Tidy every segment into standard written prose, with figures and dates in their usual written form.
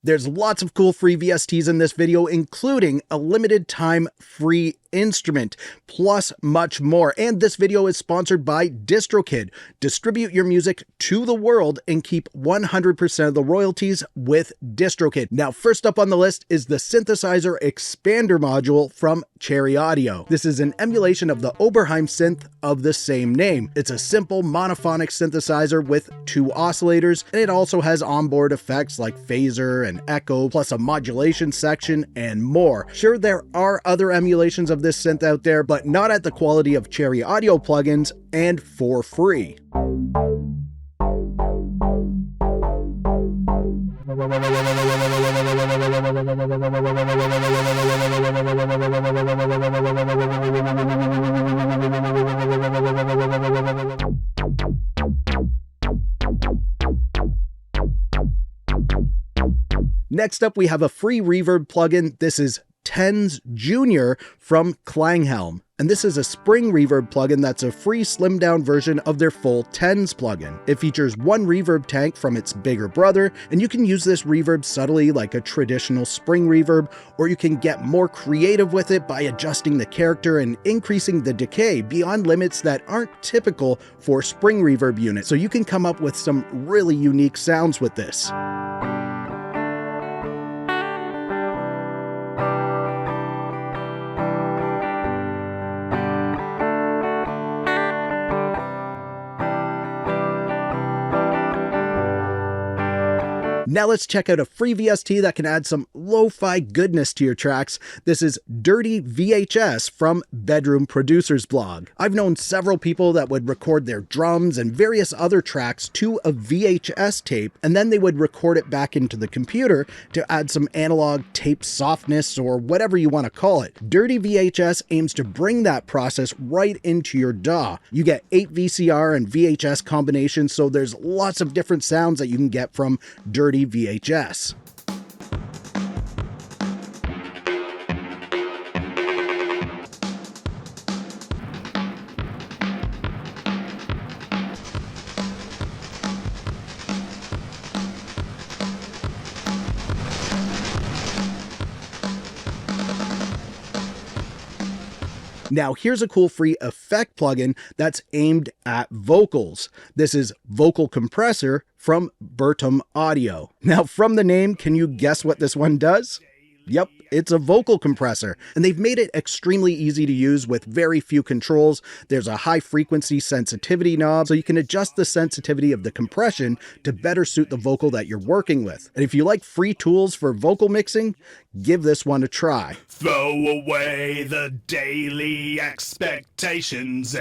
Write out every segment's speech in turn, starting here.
There's lots of cool free VSTs in this video, including a limited time free instrument, plus much more. And this video is sponsored by DistroKid. Distribute your music to the world and keep 100% of the royalties with DistroKid. Now, first up on the list is the synthesizer expander module from Cherry Audio. This is an emulation of the Oberheim synth of the same name. It's a simple monophonic synthesizer with 2 oscillators, and it also has onboard effects like phaser and echo, plus a modulation section and more. Sure, there are other emulations of this synth out there, but not at the quality of Cherry Audio plugins and for free. Next up, we have a free reverb plugin. This is Tens Junior from Klanghelm. And this is a spring reverb plugin that's a free slimmed down version of their full Tens plugin. It features 1 reverb tank from its bigger brother, and you can use this reverb subtly like a traditional spring reverb, or you can get more creative with it by adjusting the character and increasing the decay beyond limits that aren't typical for spring reverb units. So you can come up with some really unique sounds with this. Now let's check out a free VST that can add some lo-fi goodness to your tracks. This is Dirty VHS from Bedroom Producers Blog. I've known several people that would record their drums and various other tracks to a VHS tape, and then they would record it back into the computer to add some analog tape softness or whatever you want to call it. Dirty VHS aims to bring that process right into your DAW. You get 8 VCR and VHS combinations, so there's lots of different sounds that you can get from Dirty VHS. Now here's a cool free effect plugin that's aimed at vocals. This is Vocal Compressor from Bertum Audio. Now from the name, can you guess what this one does? Yep, it's a vocal compressor, and they've made it extremely easy to use with very few controls. There's a high frequency sensitivity knob, so you can adjust the sensitivity of the compression to better suit the vocal that you're working with. And if you like free tools for vocal mixing, give this one a try. Throw away the daily expectations,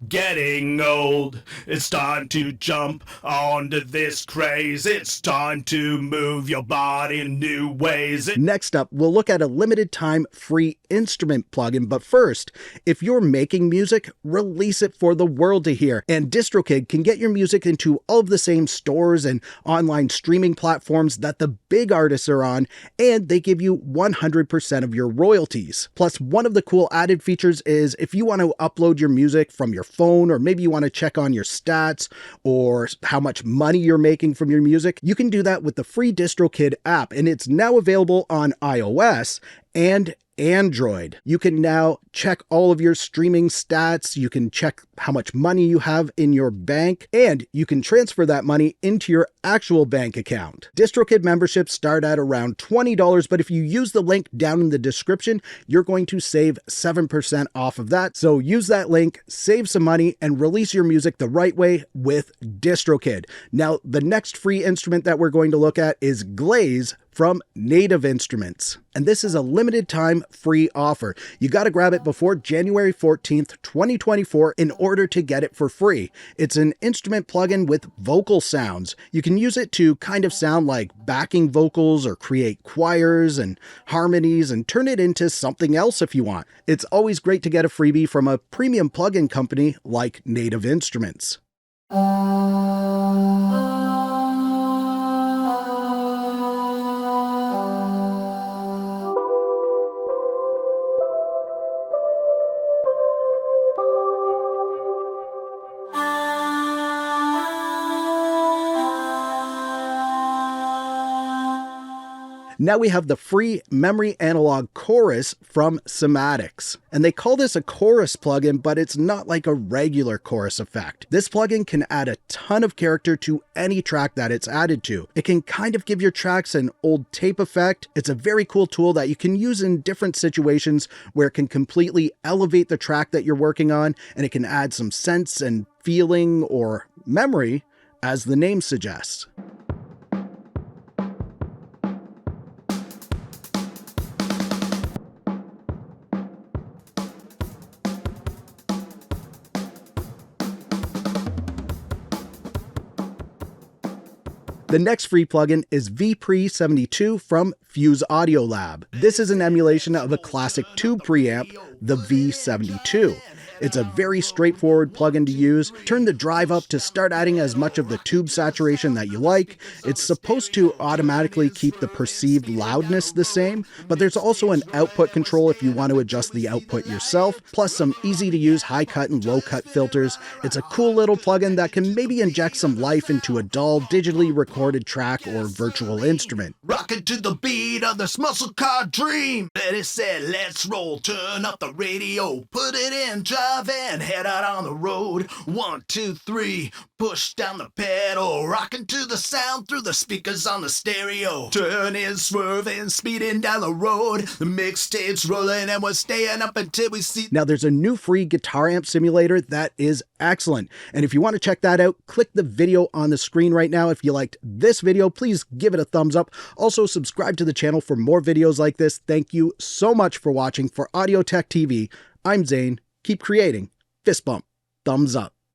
getting old. It's time to jump onto this craze. It's time to move your body in new ways. Next up, we'll look at a limited time free instrument plugin. But first, if you're making music, release it for the world to hear. And DistroKid can get your music into all of the same stores and online streaming platforms that the big artists are on, and they give you 100% of your royalties. Plus, one of the cool added features is if you want to upload your music from your phone, or maybe you want to check on your stats or how much money you're making from your music, you can do that with the free DistroKid app, and it's now available on iOS and Android. You can now check all of your streaming stats, you can check how much money you have in your bank, and you can transfer that money into your actual bank account. DistroKid memberships start at around $20, but if you use the link down in the description, you're going to save 7% off of that. So use that link, save some money, and release your music the right way with DistroKid. Now, the next free instrument that we're going to look at is Glaze from Native Instruments. And this is a limited time free offer. You got to grab it before January 14th, 2024 in order to get it for free. It's an instrument plugin with vocal sounds. You can use it to kind of sound like backing vocals or create choirs and harmonies and turn it into something else if you want. It's always great to get a freebie from a premium plugin company like Native Instruments. Now we have the free memory analog chorus from Somatics. And they call this a chorus plugin, but it's not like a regular chorus effect. This plugin can add a ton of character to any track that it's added to. It can kind of give your tracks an old tape effect. It's a very cool tool that you can use in different situations where it can completely elevate the track that you're working on, and it can add some sense and feeling or memory, as the name suggests. The next free plugin is VPre72 from Fuse Audio Lab. This is an emulation of a classic tube preamp, the V72. It's a very straightforward plugin to use. Turn the drive up to start adding as much of the tube saturation that you like. It's supposed to automatically keep the perceived loudness the same, but there's also an output control if you want to adjust the output yourself, plus some easy to use high cut and low cut filters. It's a cool little plugin that can maybe inject some life into a dull, digitally recorded track or virtual instrument. Rockin' to the beat of this muscle car dream. Betty said, let's roll, turn up the radio, put it in drive and head out on the road. 1, 2, 3, push down the pedal, rocking to the sound through the speakers on the stereo. Turning, swerving, speeding down the road. The mixtape's rolling and we're staying up until we see. Now there's a new free guitar amp simulator that is excellent. And if you want to check that out, click the video on the screen right now. If you liked this video, please give it a thumbs up. Also subscribe to the channel for more videos like this. Thank you so much for watching. For Audio Tech TV, I'm Zane. Keep creating. Fist bump. Thumbs up.